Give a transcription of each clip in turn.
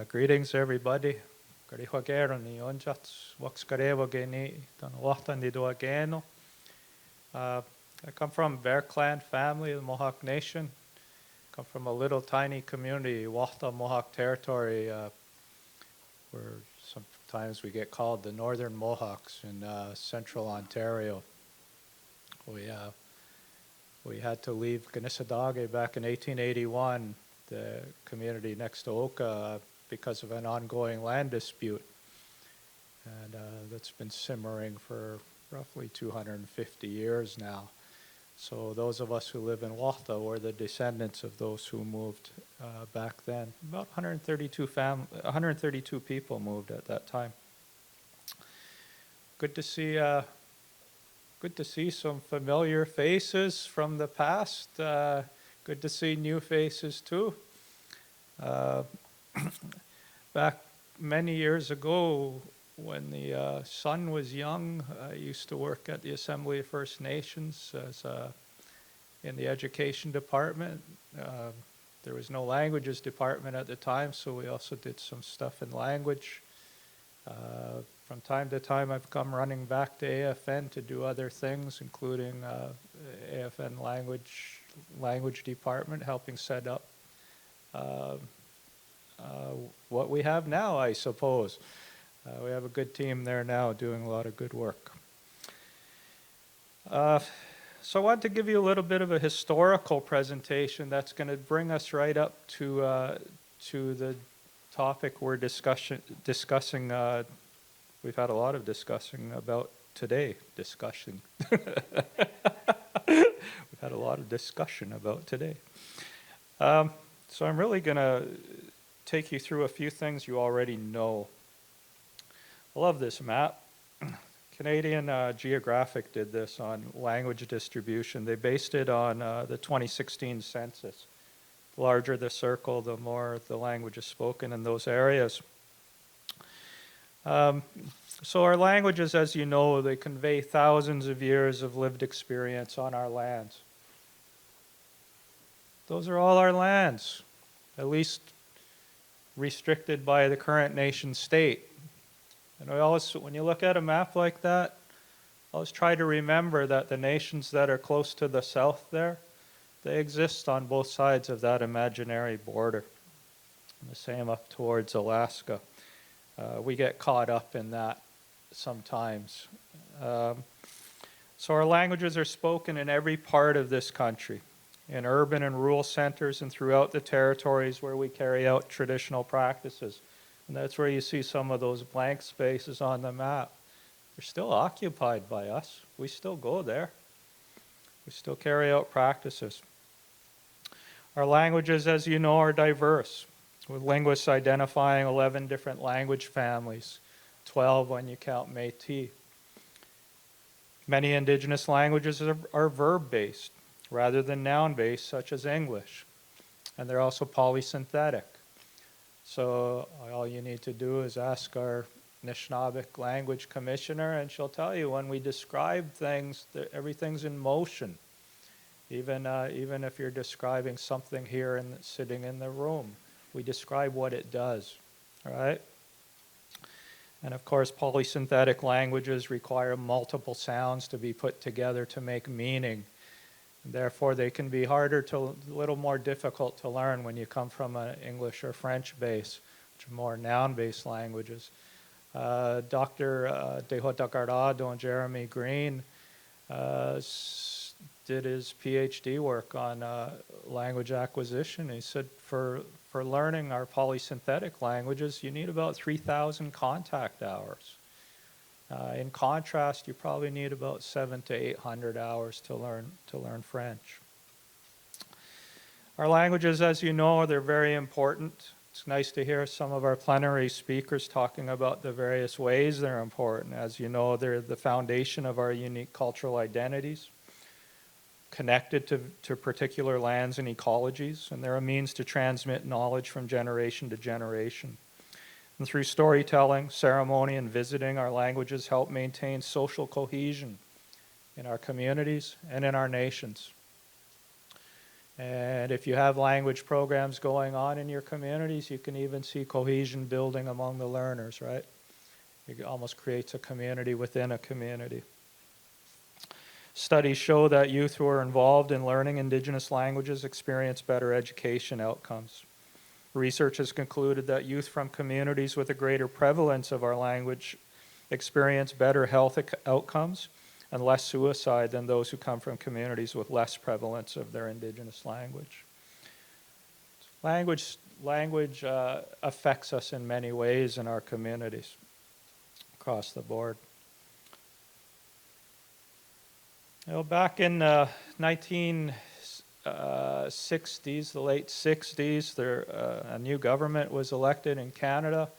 Greetings, everybody. I come from Bear Clan family of the Mohawk Nation. Come from a little tiny community, Wahta Mohawk Territory, where sometimes we get called the Northern Mohawks in central Ontario. We had to leave Kanissadage back in 1881, the community next to Oka, because of an ongoing land dispute. And that's been simmering for roughly 250 years now. So those of us who live in Wahta were the descendants of those who moved back then. About 132 people moved at that time. Good to see some familiar faces from the past. Good to see new faces too. Back many years ago, when the son was young, I used to work at the Assembly of First Nations in the education department. There was no languages department at the time, so we also did some stuff in language. From time to time, I've come running back to AFN to do other things, including AFN language department, helping set up what we have now, I suppose. We have a good team there now doing a lot of good work. So I wanted to give you a little bit of a historical presentation that's going to bring us right up to the topic we're discussing. We've had a lot of discussing about today. We've had a lot of discussion about today. So I'm really going to take you through a few things you already know. I love this map. Canadian Geographic did this on language distribution. They based it on the 2016 census. The larger the circle, the more the language is spoken in those areas. So our languages, as you know, they convey thousands of years of lived experience on our lands. Those are all our lands, at least restricted by the current nation state. And when you look at a map like that, always try to remember that the nations that are close to the south there, they exist on both sides of that imaginary border. And the same up towards Alaska. We get caught up in that sometimes. So our languages are spoken in every part of this country, in urban and rural centers and throughout the territories where we carry out traditional practices. And that's where you see some of those blank spaces on the map. They're still occupied by us. We still go there. We still carry out practices. Our languages, as you know, are diverse, with linguists identifying 11 different language families, 12 when you count Métis. Many Indigenous languages are verb-based rather than noun-based, such as English. And they're also polysynthetic. So all you need to do is ask our Anishinaabeg language commissioner, and she'll tell you when we describe things, everything's in motion. Even if you're describing something here and sitting in the room, we describe what it does, right? And of course, polysynthetic languages require multiple sounds to be put together to make meaning. Therefore, they can be a little more difficult to learn when you come from an English or French base, which are more noun-based languages. Dr. Dehotakarado and Jeremy Green did his PhD work on language acquisition. He said for learning our polysynthetic languages, you need about 3,000 contact hours. In contrast, you probably need about 700 to 800 hours to learn French. Our languages, as you know, they're very important. It's nice to hear some of our plenary speakers talking about the various ways they're important. As you know, they're the foundation of our unique cultural identities, connected to particular lands and ecologies, and they're a means to transmit knowledge from generation to generation. And through storytelling, ceremony, and visiting, our languages help maintain social cohesion in our communities and in our nations. And if you have language programs going on in your communities, you can even see cohesion building among the learners, right? It almost creates a community within a community. Studies show that youth who are involved in learning Indigenous languages experience better education outcomes. Research has concluded that youth from communities with a greater prevalence of our language experience better health outcomes and less suicide than those who come from communities with less prevalence of their Indigenous language. Language affects us in many ways in our communities across the board. You know, back in 1960s, the late 60s, a new government was elected in Canada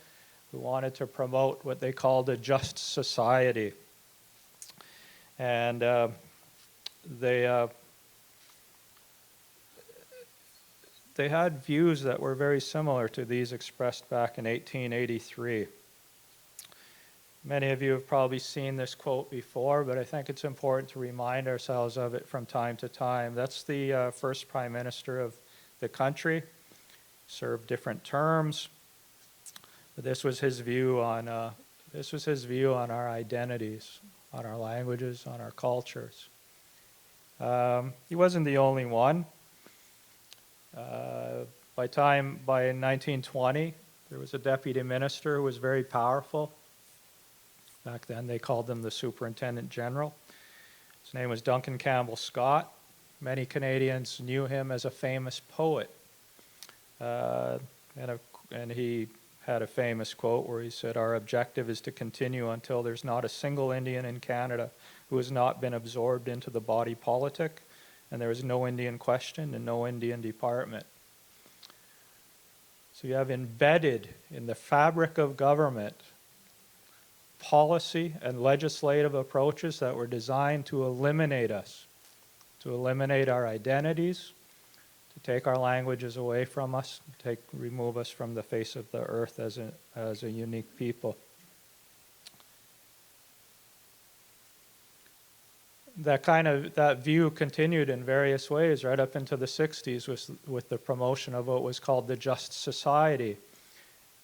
who wanted to promote what they called a just society. And they had views that were very similar to these expressed back in 1883. Many of you have probably seen this quote before, but I think it's important to remind ourselves of it from time to time. That's the first Prime Minister of the country, served different terms. But this was his view on our identities, on our languages, on our cultures. He wasn't the only one. By 1920, there was a deputy minister who was very powerful. Back then, they called him the Superintendent General. His name was Duncan Campbell Scott. Many Canadians knew him as a famous poet. And he had a famous quote where he said, "Our objective is to continue until there's not a single Indian in Canada who has not been absorbed into the body politic, and there is no Indian question and no Indian department." So you have embedded in the fabric of government policy and legislative approaches that were designed to eliminate us, to eliminate our identities, to take our languages away from us, remove us from the face of the earth as a unique people. That view continued in various ways right up into the 60s with the promotion of what was called the Just Society.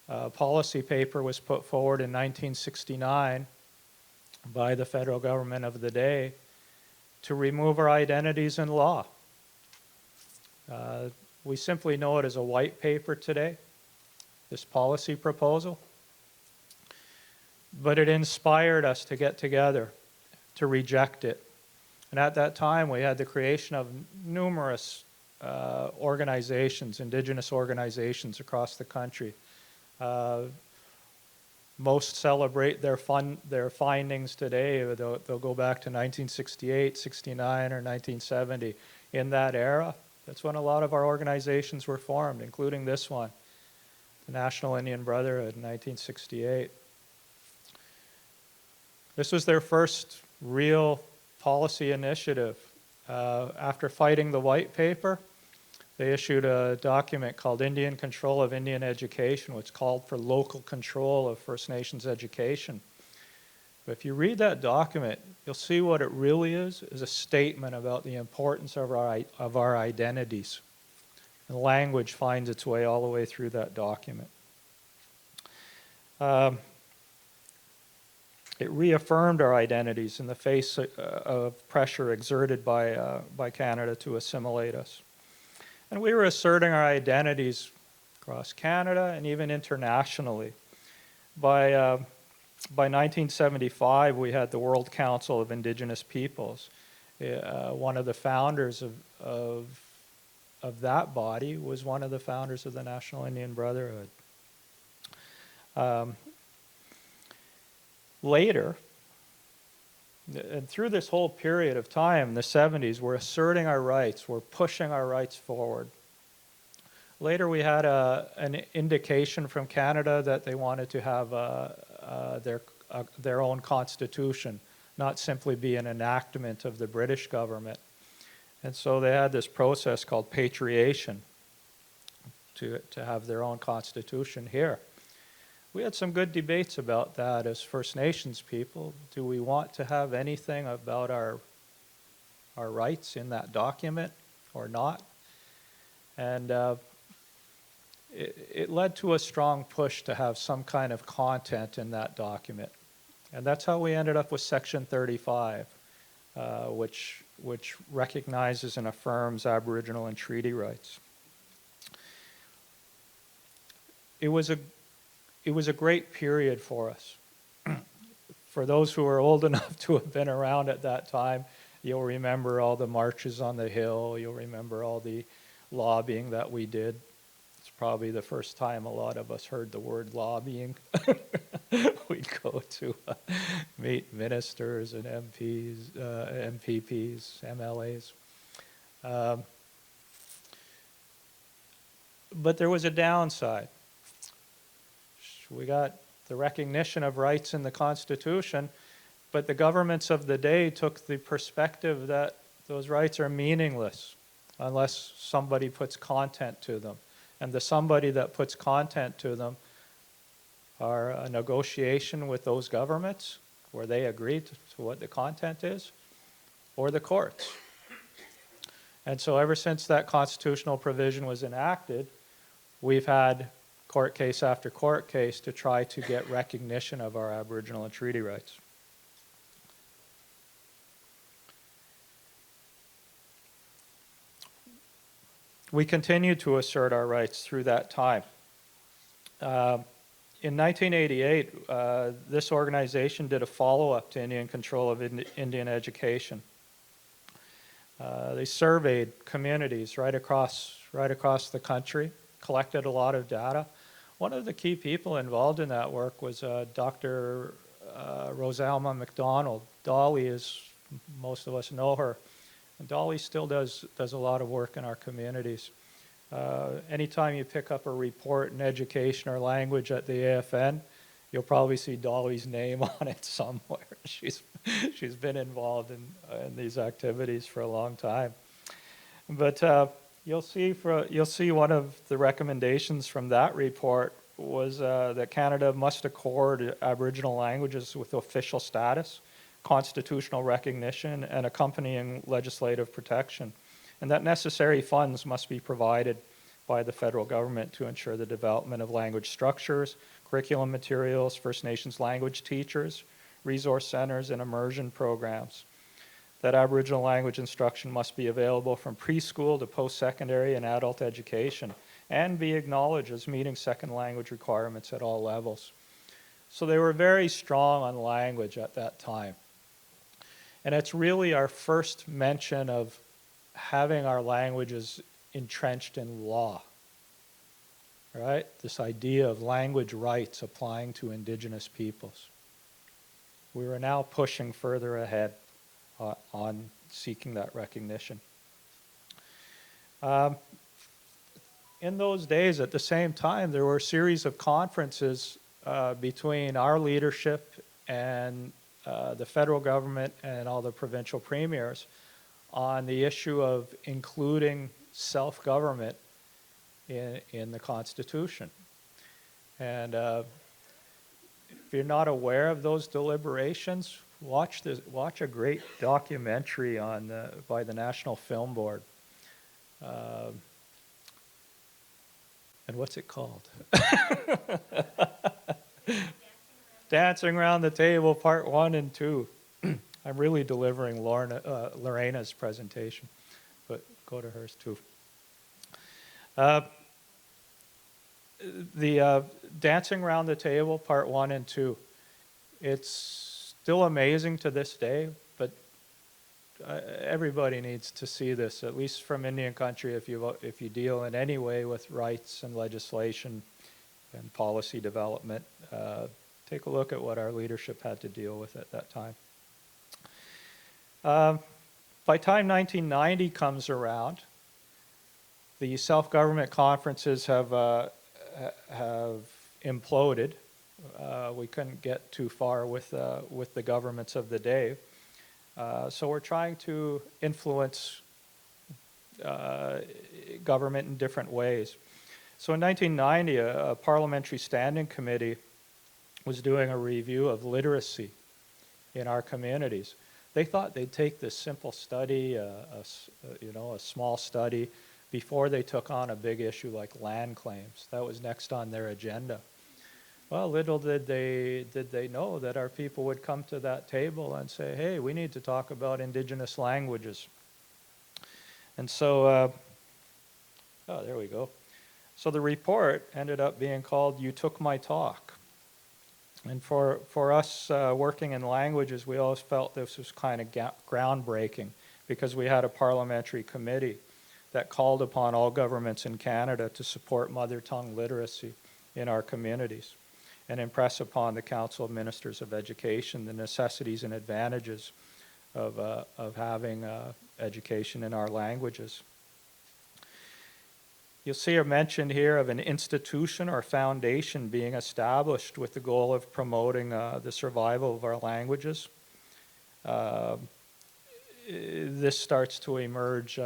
A policy paper was put forward in 1969 by the federal government of the day to remove our identities in law. We simply know it as a white paper today, this policy proposal. But it inspired us to get together, to reject it. And at that time, we had the creation of numerous organizations, Indigenous organizations across the country. Most celebrate their findings today. They'll go back to 1968, 69, or 1970. In that era, that's when a lot of our organizations were formed, including this one, the National Indian Brotherhood in 1968. This was their first real policy initiative. After fighting the white paper, they issued a document called Indian Control of Indian Education, which called for local control of First Nations education. But if you read that document, you'll see what it really is a statement about the importance of our identities. And language finds its way all the way through that document. It reaffirmed our identities in the face of pressure exerted by Canada to assimilate us. And we were asserting our identities across Canada and even internationally. By 1975, we had the World Council of Indigenous Peoples. One of the founders of that body was one of the founders of the National Indian Brotherhood. Later, and through this whole period of time, the 70s, we're asserting our rights, we're pushing our rights forward. Later, we had an indication from Canada that they wanted to have their own constitution, not simply be an enactment of the British government. And so they had this process called patriation to have their own constitution here. We had some good debates about that as First Nations people. Do we want to have anything about our rights in that document or not? And it led to a strong push to have some kind of content in that document. And that's how we ended up with Section 35, which recognizes and affirms Aboriginal and treaty rights. It was a great period for us. For those who are old enough to have been around at that time, you'll remember all the marches on the Hill, you'll remember all the lobbying that we did. It's probably the first time a lot of us heard the word lobbying. We'd go to meet ministers and MPs, MPPs, MLAs. But there was a downside. We got the recognition of rights in the Constitution, but the governments of the day took the perspective that those rights are meaningless unless somebody puts content to them. And the somebody that puts content to them are a negotiation with those governments where they agree to what the content is, or the courts. And so ever since that constitutional provision was enacted, we've had court case after court case to try to get recognition of our Aboriginal and treaty rights. We continued to assert our rights through that time. In 1988, this organization did a follow-up to Indian control of Indian education. They surveyed communities right across the country, collected a lot of data. One of the key people involved in that work was Dr. Rosalma McDonald. Dolly, as most of us know her. And Dolly still does a lot of work in our communities. Anytime you pick up a report in education or language at the AFN, you'll probably see Dolly's name on it somewhere. She's been involved in these activities for a long time. But you'll see one of the recommendations from that report was that Canada must accord Aboriginal languages with official status, constitutional recognition, and accompanying legislative protection, and that necessary funds must be provided by the federal government to ensure the development of language structures, curriculum materials, First Nations language teachers, resource centers, and immersion programs. That Aboriginal language instruction must be available from preschool to post-secondary and adult education, and be acknowledged as meeting second language requirements at all levels. So they were very strong on language at that time. And it's really our first mention of having our languages entrenched in law, right? This idea of language rights applying to Indigenous peoples. We were now pushing further ahead on seeking that recognition. In those days, at the same time, there were a series of conferences between our leadership and the federal government and all the provincial premiers on the issue of including self-government in the Constitution. And if you're not aware of those deliberations, watch a great documentary by the National Film Board. And what's it called? Dancing Around the Table, Part 1 and 2. I'm really delivering Lorena's presentation, but go to hers too. The Dancing Around the Table, Part 1 and 2. It's still amazing to this day, but everybody needs to see this, at least from Indian country, if you deal in any way with rights and legislation and policy development. Take a look at what our leadership had to deal with at that time. By the time 1990 comes around, the self-government conferences have imploded. We couldn't get too far with the governments of the day. So we're trying to influence government in different ways. So in 1990, a parliamentary standing committee was doing a review of literacy in our communities. They thought they'd take this simple study, a small study, before they took on a big issue like land claims. That was next on their agenda. Well, little did they know that our people would come to that table and say, hey, we need to talk about Indigenous languages. And so, oh, there we go. So the report ended up being called You Took My Talk. And for us working in languages, we always felt this was kind of groundbreaking because we had a parliamentary committee that called upon all governments in Canada to support mother tongue literacy in our communities and impress upon the Council of Ministers of Education the necessities and advantages of having education in our languages. You'll see a mention here of an institution or foundation being established with the goal of promoting the survival of our languages. This starts to emerge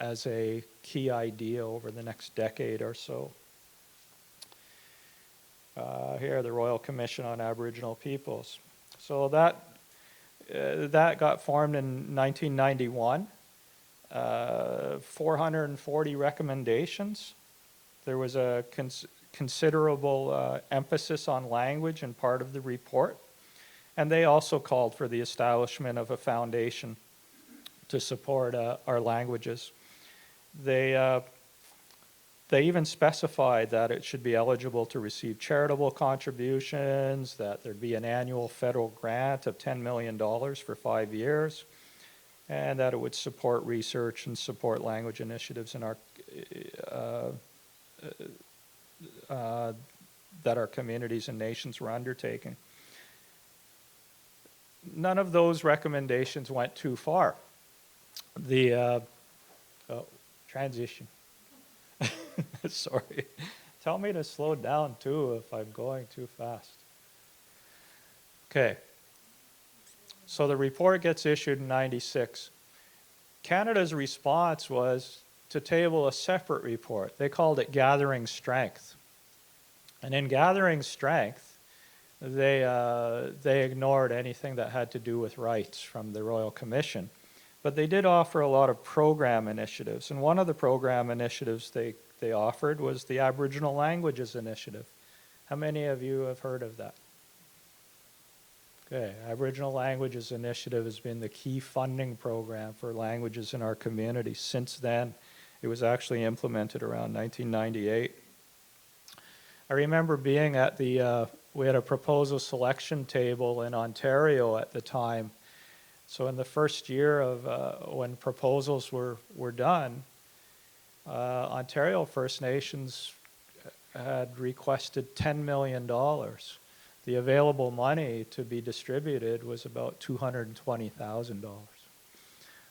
as a key idea over the next decade or so. Here, the Royal Commission on Aboriginal Peoples. So that got formed in 1991. 440 recommendations. There was a considerable emphasis on language in part of the report. And they also called for the establishment of a foundation to support our languages. They even specified that it should be eligible to receive charitable contributions, that there'd be an annual federal grant of $10 million for 5 years, and that it would support research and support language initiatives in our that our communities and nations were undertaking. None of those recommendations went too far. Transition. Sorry. Tell me to slow down too if I'm going too fast. Okay. So the report gets issued in '96. Canada's response was to table a separate report. They called it Gathering Strength. And in Gathering Strength, they ignored anything that had to do with rights from the Royal Commission. But they did offer a lot of program initiatives. And one of the program initiatives they offered was the Aboriginal Languages Initiative. How many of you have heard of that? Okay, Aboriginal Languages Initiative has been the key funding program for languages in our community. Since then, it was actually implemented around 1998. I remember being at we had a proposal selection table in Ontario at the time. So in the first year of when proposals were done, Ontario First Nations had requested $10 million. The available money to be distributed was about $220,000.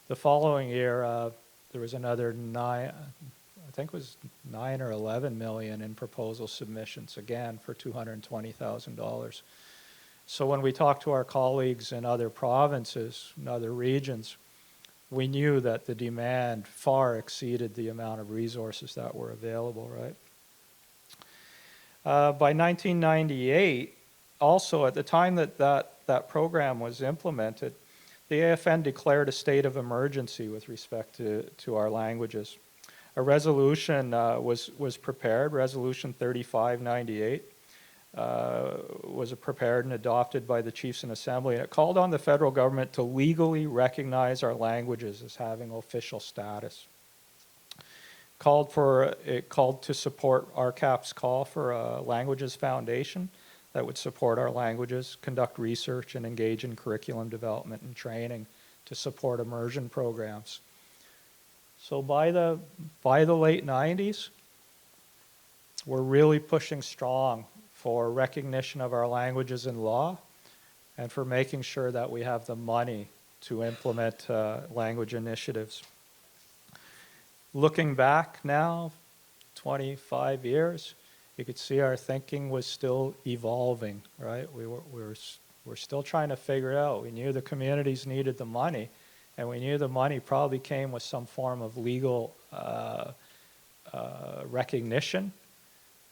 The following year, there was another I think it was 9 or 11 million in proposal submissions, again for $220,000. So when we talked to our colleagues in other provinces, in other regions, we knew that the demand far exceeded the amount of resources that were available, right? By 1998, also at the time that program was implemented, the AFN declared a state of emergency with respect to our languages. A resolution was prepared, Resolution 3598, was prepared and adopted by the Chiefs in Assembly, and it called on the federal government to legally recognize our languages as having official status. It called to support RCAP's call for a languages foundation that would support our languages, conduct research, and engage in curriculum development and training to support immersion programs. So by the late 90s, we're really pushing strong for recognition of our languages in law and for making sure that we have the money to implement language initiatives. Looking back now, 25 years, you could see our thinking was still evolving, right? We're still trying to figure it out. We knew the communities needed the money, and we knew the money probably came with some form of legal recognition,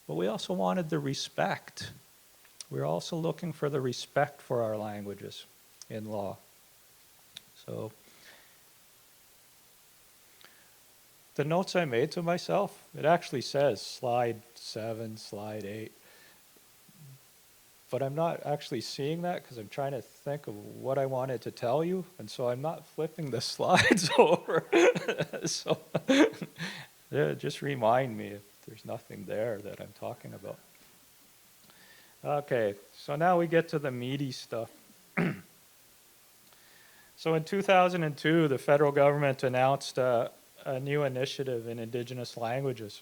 but we also wanted the respect. We were also looking for the respect for our languages in law. So The notes I made to myself, it actually says slide 7, slide 8. But I'm not actually seeing that because I'm trying to think of what I wanted to tell you, and so I'm not flipping the slides over. So yeah, just remind me if there's nothing there that I'm talking about. Okay, so now we get to the meaty stuff. So in 2002, the federal government announced a new initiative in Indigenous languages.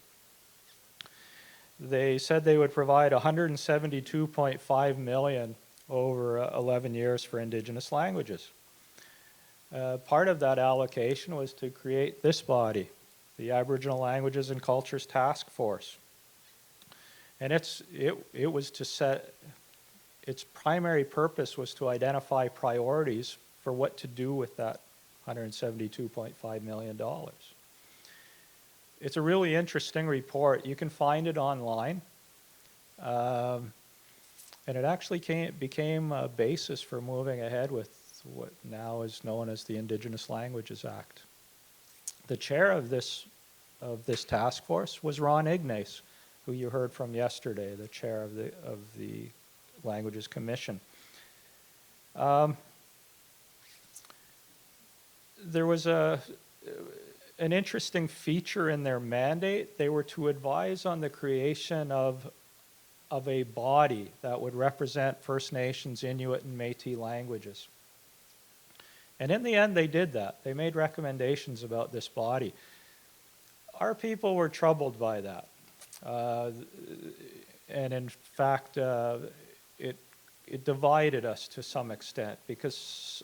They said they would provide $172.5 million over 11 years for Indigenous languages. Part of that allocation was to create this body, the Aboriginal Languages and Cultures Task Force. And it was to set, its primary purpose was to identify priorities for what to do with that $172.5 million. It's a really interesting report. You can find it online. And it actually became a basis for moving ahead with what now is known as the Indigenous Languages Act. The chair of this task force was Ron Ignace, who you heard from yesterday, the chair of the Languages Commission. There was an interesting feature in their mandate. They were to advise on the creation of a body that would represent First Nations, Inuit, and Métis languages. And in the end, they did that. They made recommendations about this body. Our people were troubled by that. And in fact, it divided us to some extent because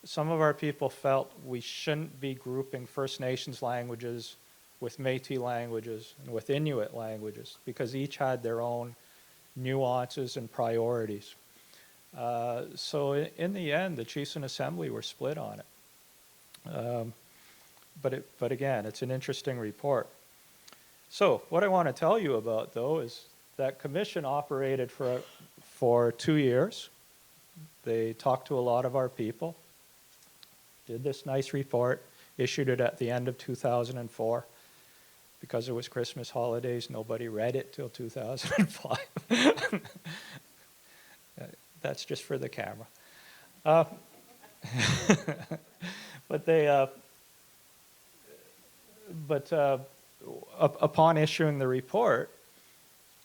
some of our people felt we shouldn't be grouping First Nations languages with Métis languages and with Inuit languages because each had their own nuances and priorities. So in the end, the Chiefs and Assembly were split on it. But again, it's an interesting report. So what I want to tell you about, though, is that commission operated for 2 years. They talked to a lot of our people, did this nice report, issued it at the end of 2004. Because it was Christmas holidays, nobody read it till 2005. That's just for the camera. Upon issuing the report,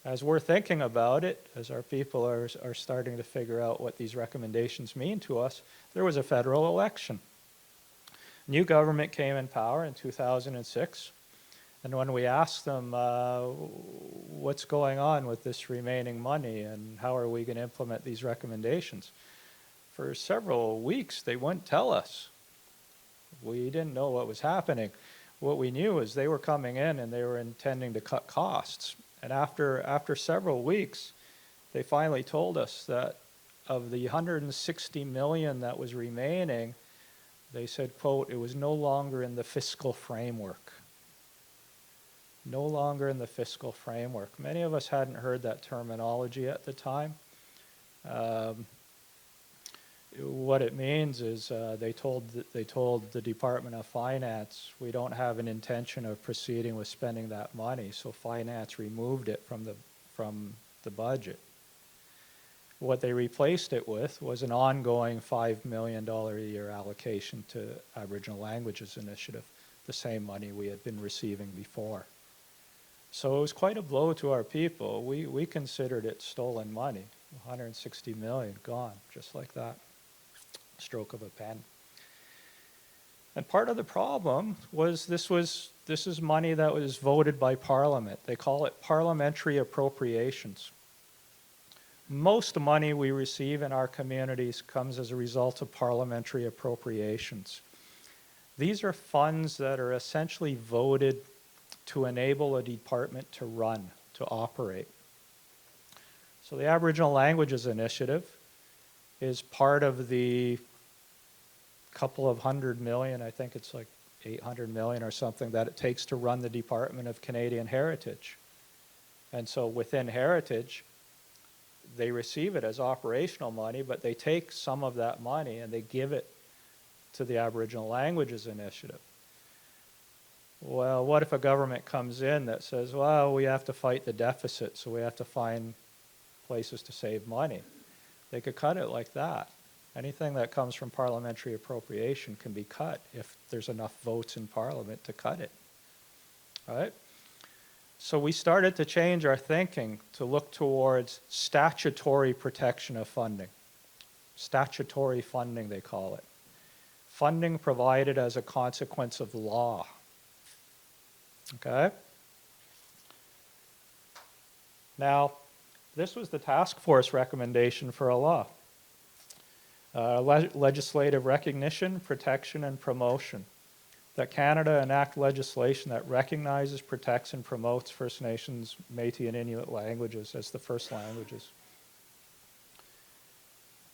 as we're thinking about it, as our people are starting to figure out what these recommendations mean to us, there was a federal election. New government came in power in 2006. And when we asked them, what's going on with this remaining money and how are we going to implement these recommendations? For several weeks, they wouldn't tell us. We didn't know what was happening. What we knew is they were coming in and they were intending to cut costs. And after several weeks, they finally told us that of the $160 million that was remaining, they said, quote, it was no longer in the fiscal framework. No longer in the fiscal framework. Many of us hadn't heard that terminology at the time. What it means is they told the Department of Finance, we don't have an intention of proceeding with spending that money, so Finance removed it from the budget. What they replaced it with was an ongoing $5 million a year allocation to Aboriginal Languages Initiative, the same money we had been receiving before. So it was quite a blow to our people. We considered it stolen money, 160 million gone, just like that, stroke of a pen. And part of the problem was this is money that was voted by Parliament. They call it parliamentary appropriations. Most money we receive in our communities comes as a result of parliamentary appropriations. These are funds that are essentially voted to enable a department to run, to operate. So the Aboriginal Languages Initiative is part of the couple of $100 million, I think it's like 800 million or something, that it takes to run the Department of Canadian Heritage. And so within Heritage, they receive it as operational money, but they take some of that money and they give it to the Aboriginal Languages Initiative. Well, what if a government comes in that says, well, we have to fight the deficit, so we have to find places to save money? They could cut it like that. Anything that comes from parliamentary appropriation can be cut if there's enough votes in Parliament to cut it. All right? So we started to change our thinking to look towards statutory protection of funding. Statutory funding, they call it. Funding provided as a consequence of law. Okay? Now, this was the task force recommendation for a law. Legislative recognition, protection, and promotion. That Canada enact legislation that recognizes, protects, and promotes First Nations, Métis, and Inuit languages as the first languages.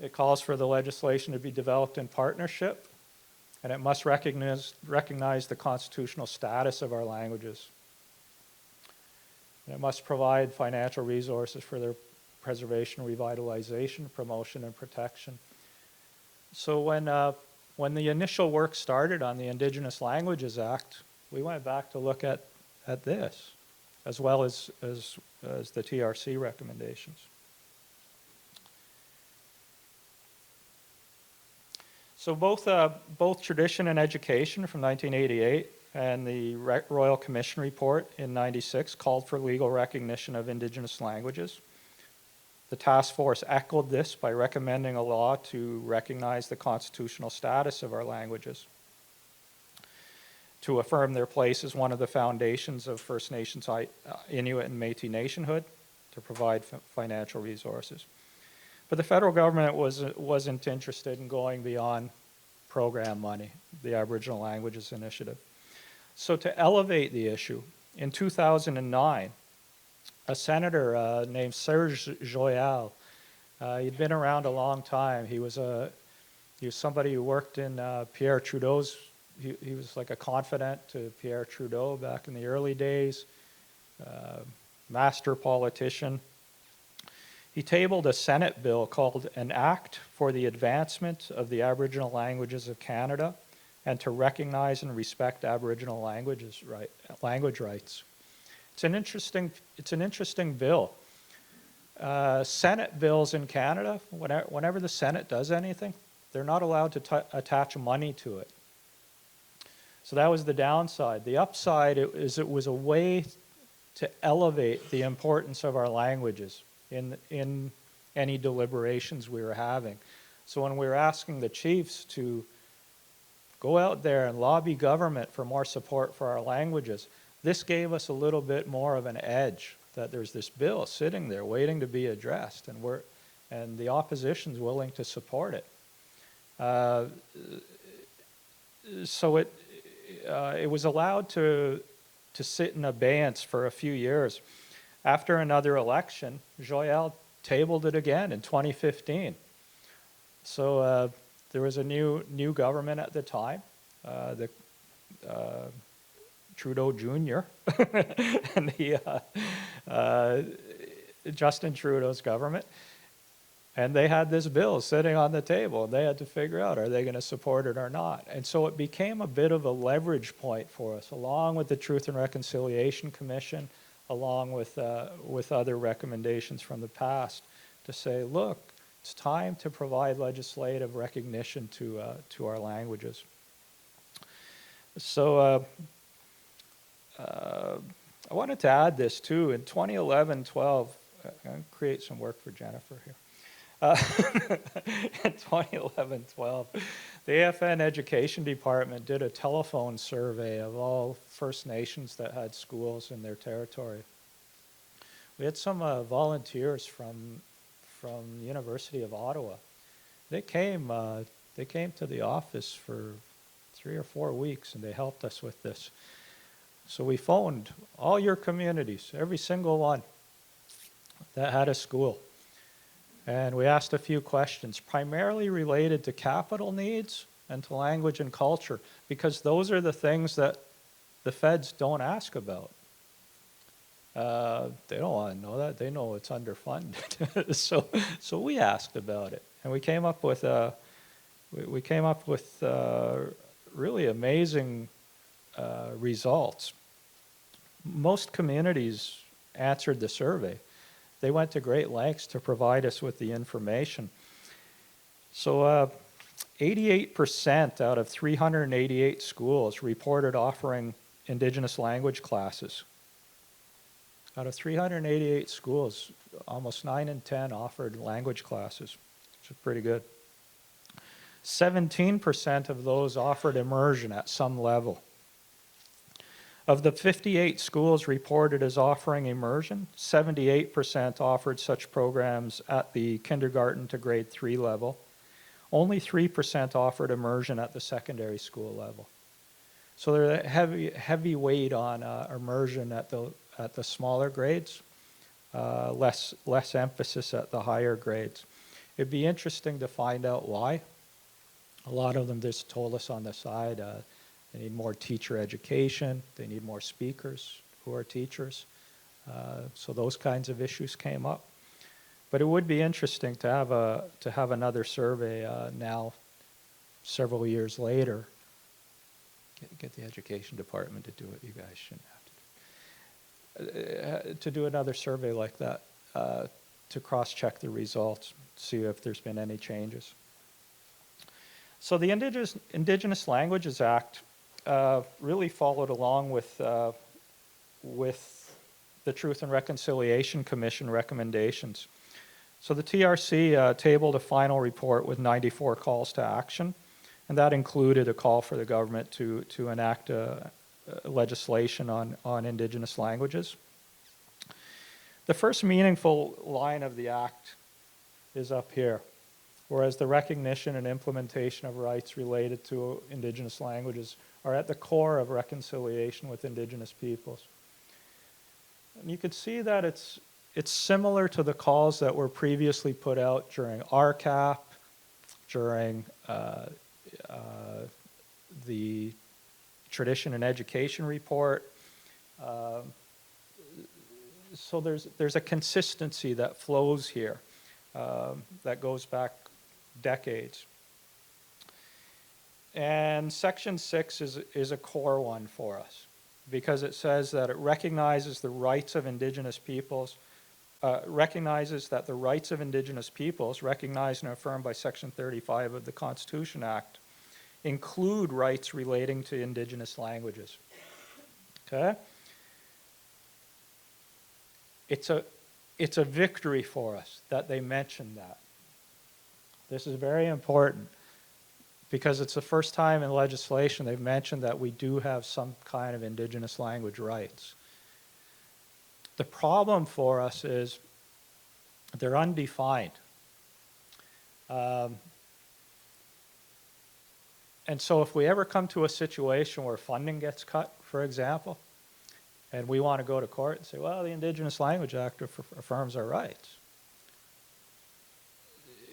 It calls for the legislation to be developed in partnership, and it must recognize the constitutional status of our languages. And it must provide financial resources for their preservation, revitalization, promotion, and protection. So when the initial work started on the Indigenous Languages Act, we went back to look at this, as well as the TRC recommendations. So both Tradition and Education from 1988 and the Royal Commission report in 96 called for legal recognition of Indigenous languages. The task force echoed this by recommending a law to recognize the constitutional status of our languages, to affirm their place as one of the foundations of First Nations, Inuit, and Métis nationhood, to provide financial resources. But the federal government wasn't interested in going beyond program money, the Aboriginal Languages Initiative. So to elevate the issue, in 2009, a senator named Serge Joyal, he'd been around a long time. He was somebody who worked in Pierre Trudeau's, he was like a confidant to Pierre Trudeau back in the early days, master politician. He tabled a Senate bill called An Act for the Advancement of the Aboriginal Languages of Canada and to recognize and respect Aboriginal language rights. It's an interesting bill. Senate bills in Canada, whenever the Senate does anything, they're not allowed to attach money to it. So that was the downside. The upside is it was a way to elevate the importance of our languages in any deliberations we were having. So when we were asking the chiefs to go out there and lobby government for more support for our languages, this gave us a little bit more of an edge, that there's this bill sitting there waiting to be addressed, and the opposition's willing to support it. So it was allowed to sit in abeyance for a few years. After another election, Joyal tabled it again in 2015. So there was a new government at the time, Trudeau Jr. and Justin Trudeau's government. And they had this bill sitting on the table, and they had to figure out, are they going to support it or not? And so it became a bit of a leverage point for us, along with the Truth and Reconciliation Commission, along with other recommendations from the past, to say, look, it's time to provide legislative recognition to our languages. So I wanted to add this too. In 2011-12, I'm going to create some work for Jennifer here. In 2011-12, the AFN Education Department did a telephone survey of all First Nations that had schools in their territory. We had some volunteers from the University of Ottawa. They came to the office for 3 or 4 weeks, and they helped us with this. So we phoned all your communities, every single one that had a school. And we asked a few questions, primarily related to capital needs and to language and culture, because those are the things that the feds don't ask about. They don't want to know that. They know it's underfunded. So we asked about it, and we came up with really amazing results. Most communities answered the survey. They went to great lengths to provide us with the information. So 88% out of 388 schools reported offering Indigenous language classes. Out of 388 schools, almost 9 in 10 offered language classes, which is pretty good. 17% of those offered immersion at some level. Of the 58 schools reported as offering immersion, 78% offered such programs at the kindergarten to grade 3 level. Only 3% offered immersion at the secondary school level. So there's a heavy weight on immersion at the smaller grades, less emphasis at the higher grades. It'd be interesting to find out why. A lot of them just told us on the side they need more teacher education, they need more speakers who are teachers. So those kinds of issues came up. But it would be interesting to have another survey now, several years later. Get the education department to do it. You guys shouldn't have to. To do another survey like that to cross-check the results, see if there's been any changes. So the Indigenous Languages Act really followed along with the Truth and Reconciliation Commission recommendations. So the TRC tabled a final report with 94 calls to action, and that included a call for the government to enact legislation on Indigenous languages. The first meaningful line of the act is up here, whereas the recognition and implementation of rights related to Indigenous languages are at the core of reconciliation with Indigenous peoples. And you could see that it's similar to the calls that were previously put out during RCAP, during the Tradition and Education Report. So there's a consistency that flows here that goes back decades. And Section 6 is a core one for us because it says that it recognizes the rights of Indigenous peoples, recognizes that the rights of Indigenous peoples, recognized and affirmed by Section 35 of the Constitution Act, include rights relating to Indigenous languages. Okay? It's a victory for us that they mentioned that. This is very important because it's the first time in legislation they've mentioned that we do have some kind of Indigenous language rights. The problem for us is they're undefined. And so if we ever come to a situation where funding gets cut, for example, and we want to go to court and say, well, the Indigenous Language Act affirms our rights,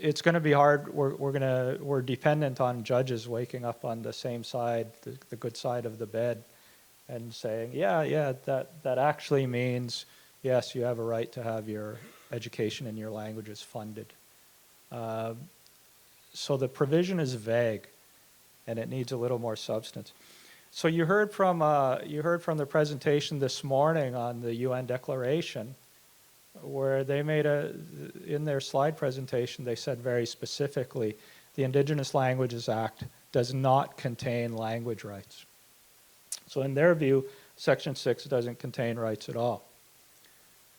it's going to be hard. We're dependent on judges waking up on the same side, the good side of the bed, and saying, yeah, that actually means, yes, you have a right to have your education in your languages funded. So the provision is vague, and it needs a little more substance. So you heard from the presentation this morning on the UN Declaration, where they made in their slide presentation, they said very specifically, the Indigenous Languages Act does not contain language rights. So in their view, Section 6 doesn't contain rights at all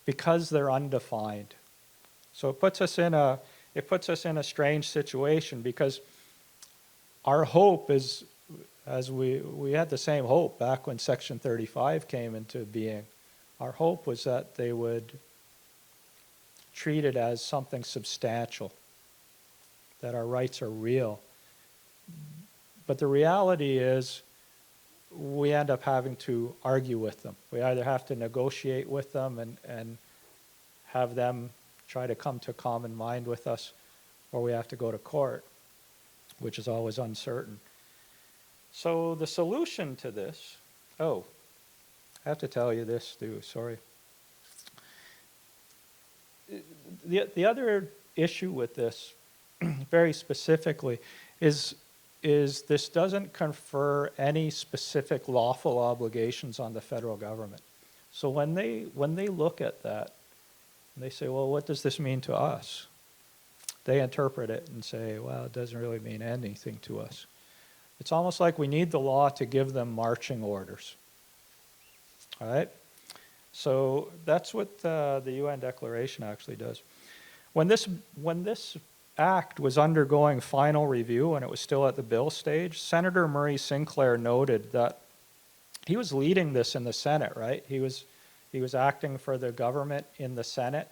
because they're undefined. So it puts us in a strange situation because our hope is, as we had the same hope back when Section 35 came into being. Our hope was that they would treat it as something substantial, that our rights are real. But the reality is we end up having to argue with them. We either have to negotiate with them and have them try to come to a common mind with us, or we have to go to court, which is always uncertain. So the solution to this, I have to tell you this too, sorry. The other issue with this, very specifically, is is this doesn't confer any specific lawful obligations on the federal government. So when they look at that, they say, well, what does this mean to us? They interpret it and say, well, it doesn't really mean anything to us. It's almost like we need the law to give them marching orders. All right? So that's what the UN Declaration actually does. When this act was undergoing final review and it was still at the bill stage, Senator Murray Sinclair noted that he was leading this in the Senate, right? He was acting for the government in the Senate.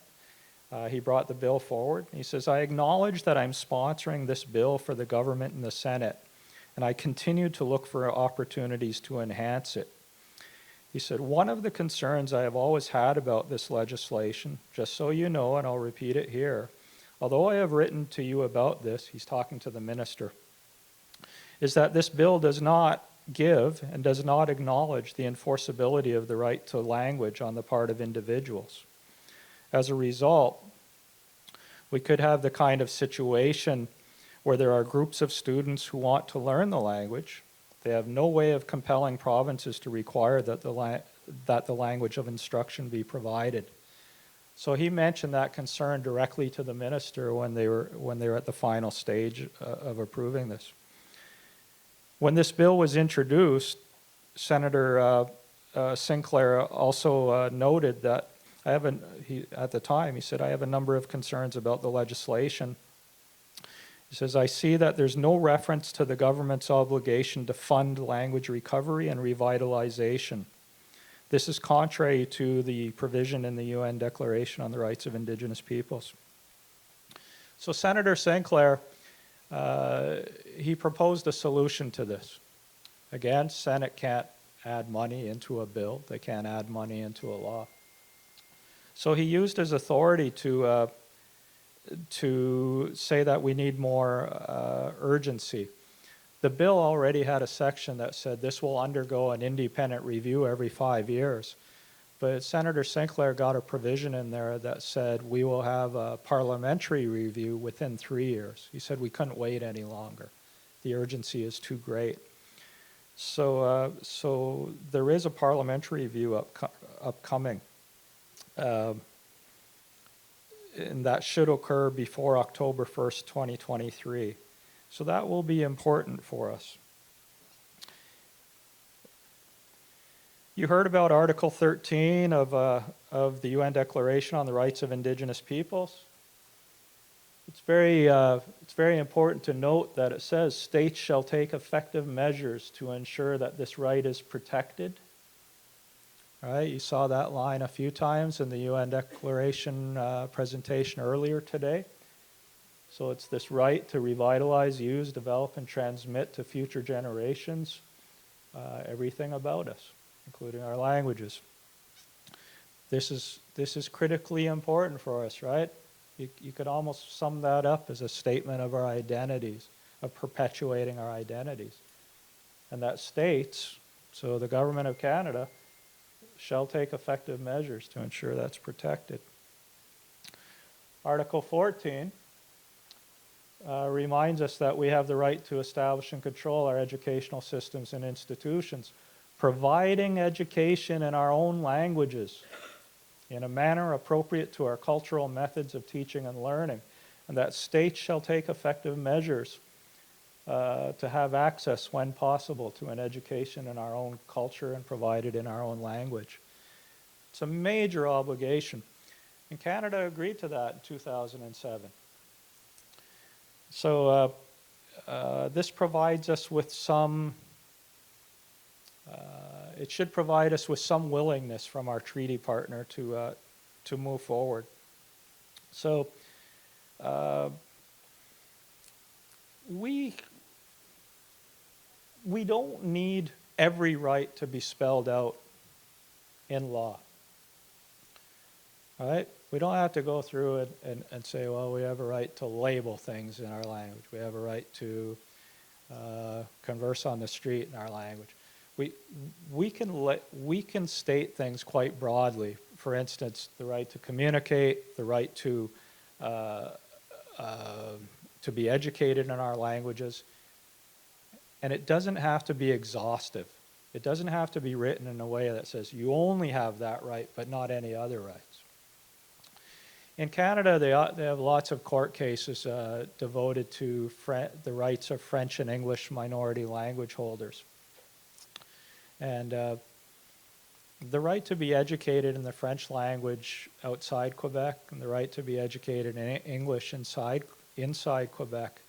He brought the bill forward. He says, I acknowledge that I'm sponsoring this bill for the government in the Senate, and I continue to look for opportunities to enhance it. He said, one of the concerns I have always had about this legislation, just so you know, and I'll repeat it here, although I have written to you about this, he's talking to the minister, is that this bill does not give and does not acknowledge the enforceability of the right to language on the part of individuals. As a result, we could have the kind of situation where there are groups of students who want to learn the language. They have no way of compelling provinces to require that the language of instruction be provided. So he mentioned that concern directly to the minister when they were at the final stage of approving this. When this bill was introduced, Senator Sinclair also noted that at the time, he said, I have a number of concerns about the legislation. He says, I see that there's no reference to the government's obligation to fund language recovery and revitalization. This is contrary to the provision in the UN Declaration on the Rights of Indigenous Peoples. So Senator Sinclair, he proposed a solution to this. Again, Senate can't add money into a bill. They can't add money into a law. So he used his authority to say that we need more urgency. The bill already had a section that said this will undergo an independent review every 5 years. But Senator Sinclair got a provision in there that said we will have a parliamentary review within 3 years. He said we couldn't wait any longer. The urgency is too great. So there is a parliamentary review upcoming. And that should occur before October 1st, 2023. So that will be important for us. You heard about Article 13 of the UN Declaration on the Rights of Indigenous Peoples. It's very important to note that it says states shall take effective measures to ensure that this right is protected. All right, you saw that line a few times in the UN Declaration presentation earlier today. So it's this right to revitalize, use, develop, and transmit to future generations everything about us, including our languages. This is critically important for us, right? You could almost sum that up as a statement of our identities, of perpetuating our identities. And that states, so the Government of Canada, shall take effective measures to ensure that's protected. Article 14 reminds us that we have the right to establish and control our educational systems and institutions, providing education in our own languages in a manner appropriate to our cultural methods of teaching and learning, and that states shall take effective measures to have access, when possible, to an education in our own culture and provided in our own language. It's a major obligation, and Canada agreed to that in 2007. So this provides us with some, it should provide us with some willingness from our treaty partner to move forward. So we don't need every right to be spelled out in law. All right? We don't have to go through it and say, well, we have a right to label things in our language. We have a right to converse on the street in our language. We can state things quite broadly. For instance, the right to communicate, the right to be educated in our languages. And it doesn't have to be exhaustive. It doesn't have to be written in a way that says you only have that right, but not any other rights. In Canada, they have lots of court cases devoted to the rights of French and English minority language holders. And the right to be educated in the French language outside Quebec and the right to be educated in English inside Quebec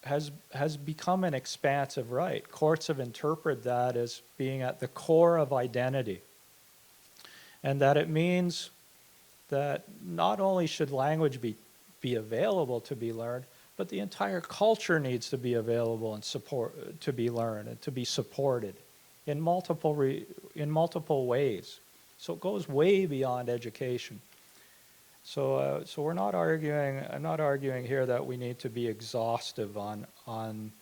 has become an expansive right. Courts have interpreted that as being at the core of identity, and that it means that not only should language be available to be learned, but the entire culture needs to be available and to be learned and to be supported in multiple ways. So it goes way beyond education. So we're not arguing. I'm not arguing here that we need to be exhaustive on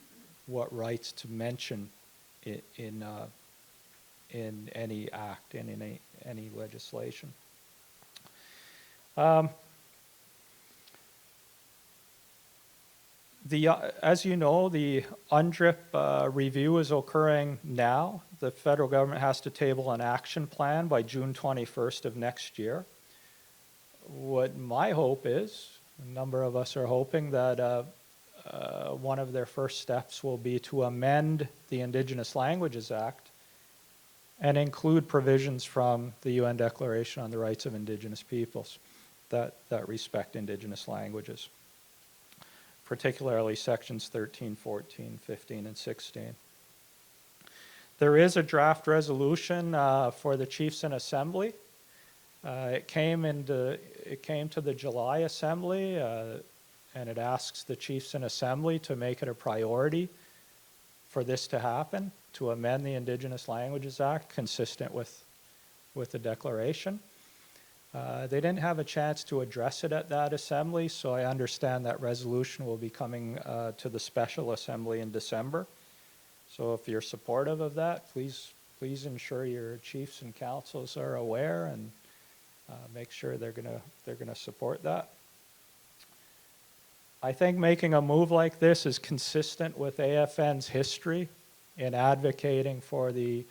what rights to mention in any act, in any legislation. As you know, the UNDRIP review is occurring now. The federal government has to table an action plan by June 21st of next year. What my hope is, a number of us are hoping that one of their first steps will be to amend the Indigenous Languages Act and include provisions from the UN Declaration on the Rights of Indigenous Peoples that respect Indigenous languages, particularly sections 13, 14, 15, and 16. There is a draft resolution for the Chiefs and Assembly. It came to the July Assembly, and it asks the Chiefs and Assembly to make it a priority for this to happen, to amend the Indigenous Languages Act consistent with the Declaration. They didn't have a chance to address it at that assembly, so I understand that resolution will be coming to the special assembly in December. So if you're supportive of that, please ensure your chiefs and councils are aware and make sure they're gonna support that. I think making a move like this is consistent with AFN's history in advocating for the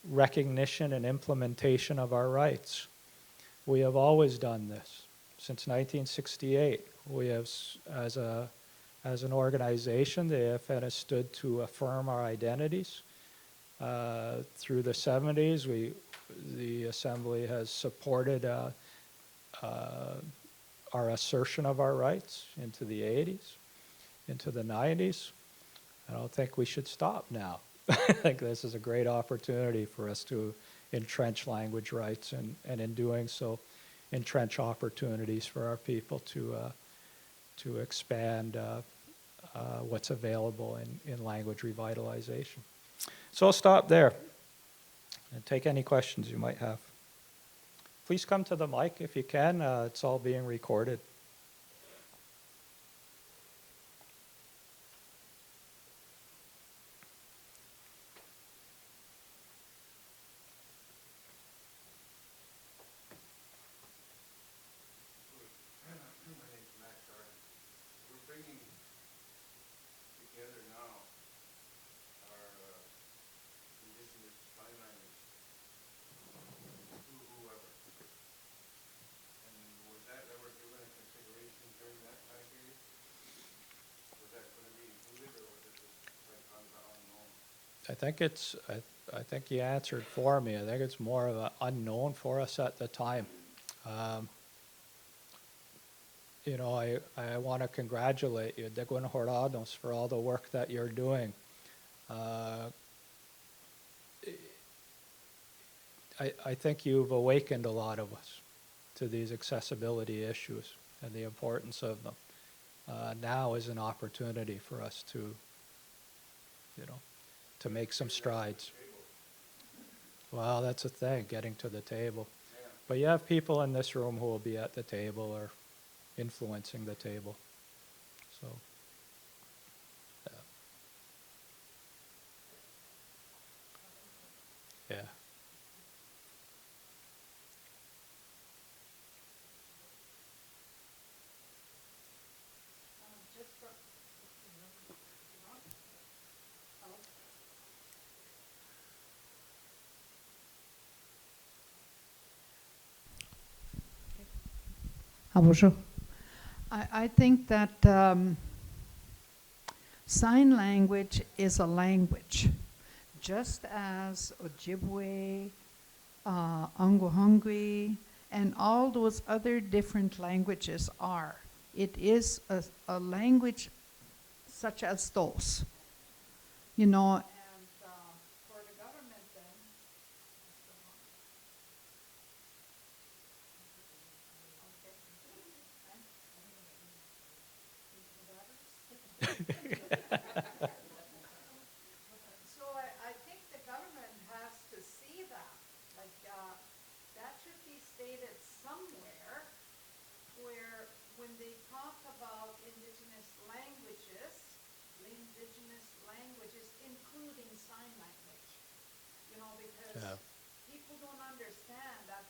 recognition and implementation of our rights. We have always done this since 1968. We have, as an organization, the AFN has stood to affirm our identities. Through the 70s, the Assembly has supported our assertion of our rights into the 80s, into the 90s. I don't think we should stop now. I think this is a great opportunity for us to entrench language rights, and in doing so, entrench opportunities for our people to expand what's available in language revitalization. So I'll stop there and take any questions you might have. Please come to the mic if you can. It's all being recorded. I think you answered for me. I think it's more of an unknown for us at the time. You know, I want to congratulate you, Degwin Horados, for all the work that you're doing. I think you've awakened a lot of us to these accessibility issues and the importance of them. Now is an opportunity for us to, you know, to make some strides. Well, that's the thing, getting to the table. Yeah. But you have people in this room who will be at the table or influencing the table. So, yeah. Bonjour. I think that sign language is a language, just as Ojibwe, Anguhungri, and all those other different languages are. It is a language such as those, you know. And for the government then, so I think the government has to see that, like that should be stated somewhere where when they talk about indigenous languages, including sign language, you know, because Yeah. people don't understand that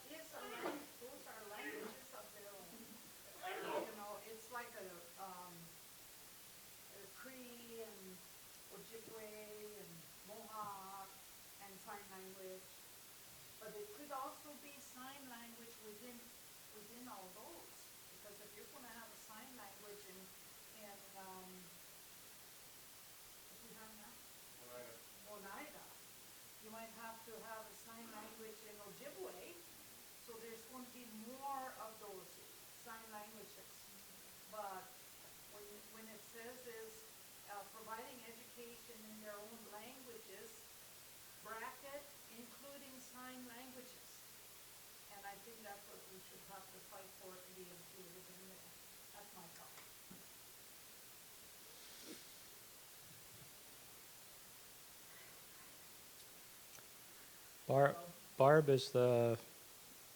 those are languages of their own. You know, it's like a Cree and Ojibwe and Mohawk and sign language, but it could also be sign language within all those. Because if you're going to have a sign language in Oneida, you might have to have a sign language in Ojibwe, so there's going to be more of those sign languages. But when it says is providing education in their own languages, bracket, including sign languages. And I think that's what we should have to fight for, to be included in there. That's my thought. Barb is the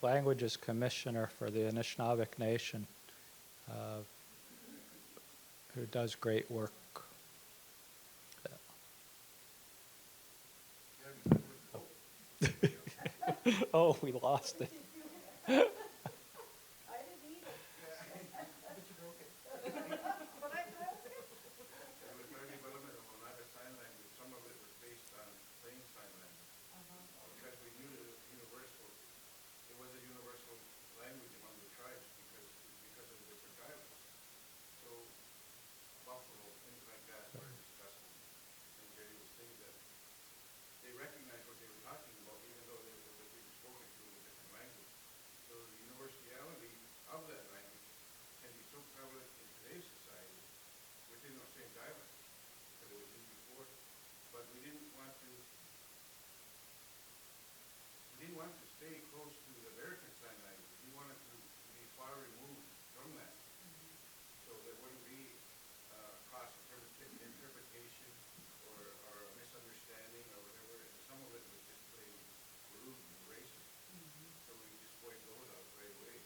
languages commissioner for the Anishinaabeg Nation, who does great work. Oh, we lost it. I didn't eat it. But you broke it. But I broke it. There was no development of Oneida Sign Language. Some of it was based on plain sign language. Because we knew it was universal. It was a universal language among the tribes because of the different dialects. So Buffalo, things like that were discussed in various things that they recognized what they were talking about, even though it was being spoken through a different language. So the universality of that language can be so prevalent in today's society within the same dialect that it was in before. But we didn't want to stay close to the American Sign Language. We wanted to be far removed from that. So there wouldn't be cross interpretation or a misunderstanding or whatever. And some of it was just plain rude and racist. So we just pointed those out right away.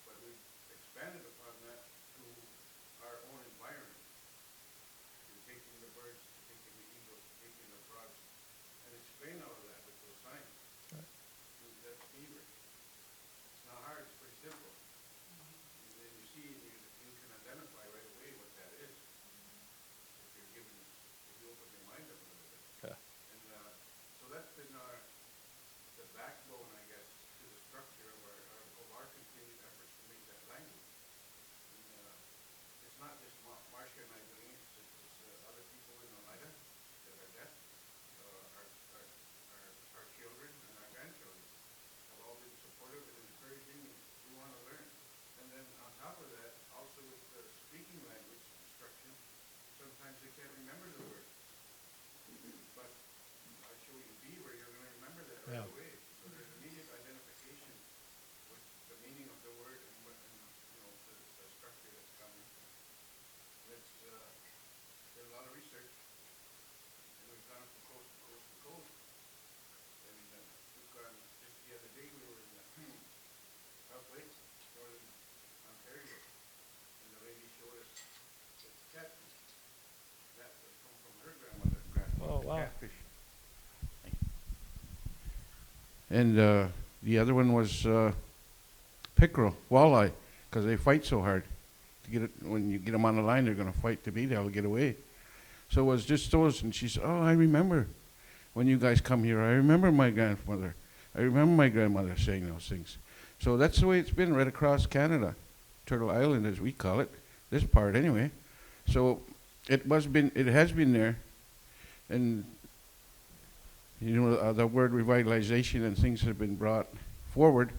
But we expanded upon that to our own environment, to taking the birds, to taking the eagles, to taking the frogs, and explain all of that with those signs. That's beaver. It's not hard, it's pretty simple. And then you see, you can identify right away what that is. If you open your mind up a little bit. Yeah. And so that's been the backbone, I guess, to the structure of our continued efforts to make that language. And it's not just Marcia and I doing it, it's other people in Oneida that are deaf. Our children and our grandchildren have all been supportive and encouraging and we want to learn. And then on top of that, also with the speaking language instruction, sometimes they can't remember the word. But I show you beaver, you're going to remember that right away. So there's immediate identification with the meaning of the word and the structure that's coming. There's a lot of research, and we've done it from coast to coast to coast. And we've gone, just the other day we were in South Lake, northern Ontario, and the lady showed us the catfish. That was come from her grandmother and grandfather. Oh, wow. Catfish. And the other one was pickerel, walleye, because they fight so hard. To get it, when you get them on the line, they're going to fight to beat it, they'll get away. So it was just those, and she said, "Oh, I remember when you guys come here. I remember my grandmother. I remember my grandmother saying those things." So that's the way it's been right across Canada. Turtle Island, as we call it, this part anyway. So it has been there, and the word revitalization and things have been brought forward,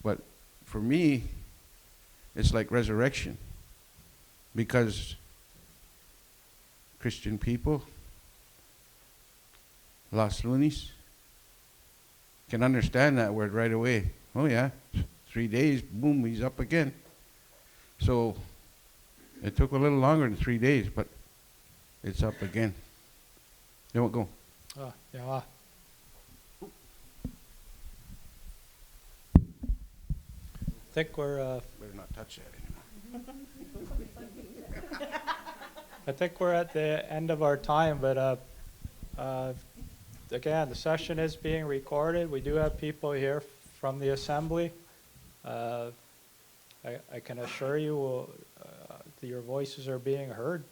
but for me, it's like resurrection, because Christian people, Los Lunis, can understand that word right away. Oh yeah, 3 days, boom, he's up again. So it took a little longer than 3 days, but it's up again. Don't go. Yeah. I think we're Better not touch that anymore. I think we're at the end of our time, but again, the session is being recorded. We do have people here from the assembly. I can assure you that your voices are being heard.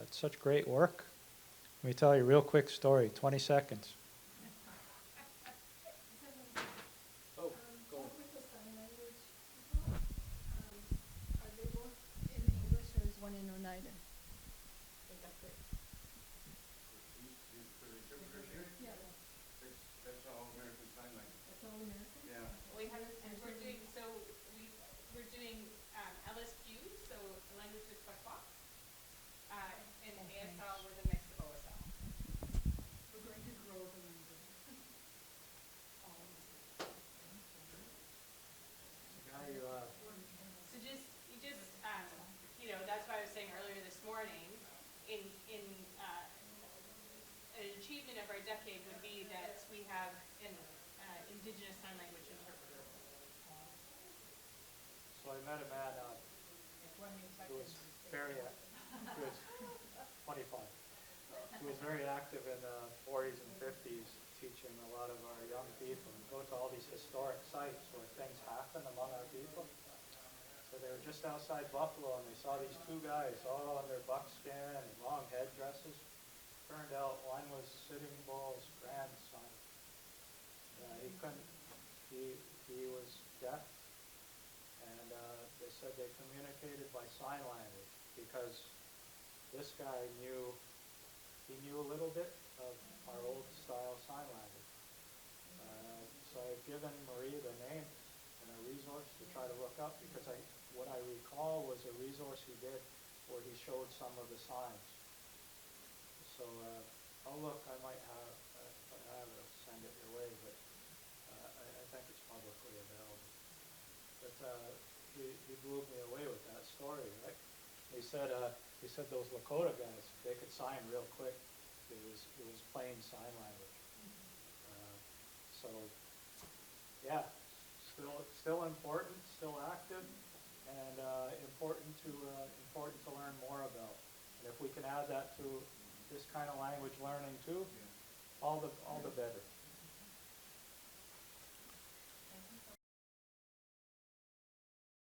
It's such great work. Let me tell you a real quick story, 20 seconds. Oh, go on. With the sign language people, are they both in English or is one in Oneida? Like up there? For the interpreters here, Yeah, that's all American Sign Language. that's all American? Yeah. We have, we're doing LSQ, so language de Quechua, and Okay. ASL with a mix of OSL. We're going to grow the language. So that's why I was saying earlier this morning, in an achievement of our decade would be that we have an Indigenous Sign Language interpreter. So I met a man who was very, who was 25. He was very active in the 40s and 50s, teaching a lot of our young people and go to all these historic sites where things happen among our people. So they were just outside Buffalo and they saw these two guys all in their buckskin and long headdresses. Turned out one was Sitting Bull's grandson. He was deaf, and they said they communicated by sign language because this guy knew a little bit of our old style sign language. So I've given Marie the name and a resource to try to look up, because what I recall was a resource he did where he showed some of the signs. So I'll look. I might have to send it your way, but I think it's publicly available. But he blew me away with that story, right? He said those Lakota guys, they could sign real quick. It was plain sign language. So yeah, still important, still active, and important to learn more about. And if we can add that to this kind of language learning too, all the better.